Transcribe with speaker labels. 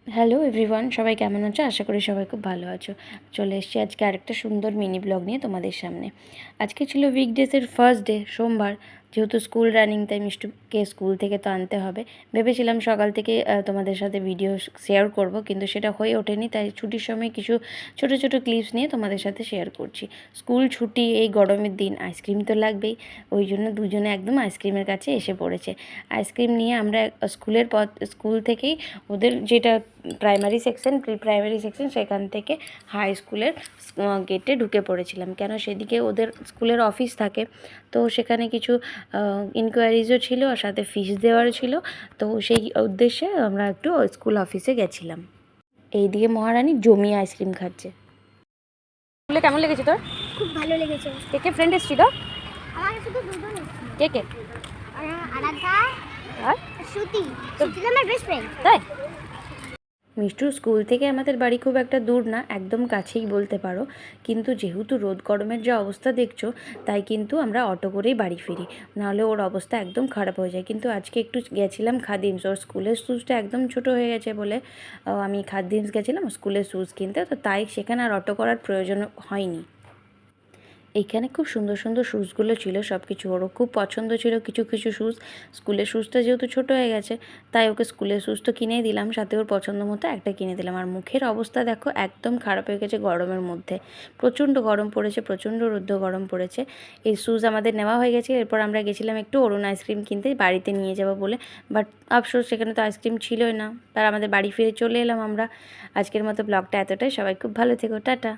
Speaker 1: Hello everyone, সবাই কেমন আছো? আশা করি সবাই খুব ভালো আছো। চলে এসেছি আজকে আরেকটা সুন্দর মিনি ব্লগ নিয়ে তোমাদের সামনে। আজকে ছিল উইকডেজের ফার্স্ট ডে, সোমবার। যেহেতু স্কুল রানিং, তাই মিষ্টুকে স্কুল থেকে তো আনতে হবে। ভেবেছিলাম সকাল থেকে তোমাদের সাথে ভিডিও শেয়ার করব, কিন্তু সেটা হয়ে ওঠেনি। তাই ছুটির সময় কিছু ছোট ছোট ক্লিপস নিয়ে তোমাদের সাথে শেয়ার করছি। স্কুল ছুটি, এই গরমের দিন আইসক্রিম তো লাগবেই। ওই জন্য দুজনে একদম আইসক্রিমের কাছে এসে পড়েছে। আইসক্রিম নিয়ে আমরা স্কুল থেকেই ওদের যেটা primary section, pre primary section, সেখান থেকে হাই স্কুলের গেটে ঢুকে পড়েছিলাম। কেন, সেদিকে ওদের স্কুলের অফিস থাকে, তো সেখানে কিছু ইনকোয়ারিজও ছিল, আর সাথে ফিস দেওয়ারও ছিল। তো সেই উদ্দেশ্যে আমরা একটু স্কুল অফিসে গেছিলাম। এইদিকে মহারানী জমিয়ে আইসক্রিম খাচ্ছে। স্কুলে কেমন লেগেছে তোর?
Speaker 2: খুব ভালো লেগেছে।
Speaker 1: কে কে ফ্রেন্ড এসেছিল?
Speaker 2: আমার শুধু দুজন এসেছে।
Speaker 1: কে কে?
Speaker 2: আরাধ্যা
Speaker 1: আর
Speaker 2: শ্রুতি। শ্রুতি আমার বেস্ট ফ্রেন্ড।
Speaker 1: তাই? মিষ্টুর স্কুল থেকে আমাদের বাড়ি খুব একটা দূর না, একদম কাছেই বলতে পারো। কিন্তু যেহেতু রোদ গরমের যে অবস্থা দেখছো, তাই কিন্তু আমরা অটো করেই বাড়ি ফিরি, নাহলে ওর অবস্থা একদম খারাপ হয়ে যায়। কিন্তু আজকে একটু গেছিলাম খাদিমস, ওর স্কুলের শ্যুজটা একদম ছোট হয়ে গেছে বলে আমি খাদিমস গেছিলাম স্কুলের শ্যুজ কিনতে, তো তাই সেখানে আর অটো করার প্রয়োজন হয়নি। এইখানে খুব সুন্দর সুন্দর শ্যুজগুলো ছিল, সব কিছু ওরও খুব পছন্দ ছিল। কিছু কিছু শ্যুজ, স্কুলের শ্যুজটা যেহেতু ছোটো হয়ে গেছে, তাই ওকে স্কুলের শ্যুজ তো কিনেই দিলাম, সাথে ওর পছন্দ মতো একটা কিনে দিলাম। আর মুখের অবস্থা দেখো, একদম খারাপ হয়ে গেছে গরমের মধ্যে। প্রচণ্ড গরম পড়েছে, প্রচণ্ড রৌদ্র গরম পড়েছে। এই শ্যুজ আমাদের নেওয়া হয়ে গেছে। এরপর আমরা গেছিলাম একটু অরুণ আইসক্রিম কিনতে, বাড়িতে নিয়ে যাবো বলে। বাট আফসোস, সেখানে তো আইসক্রিম ছিলই না। তার আমাদের বাড়ি ফিরে চলে এলাম আমরা। আজকের মতো ব্লগটা এতটাই। সবাই খুব ভালো থেকো, টাটা।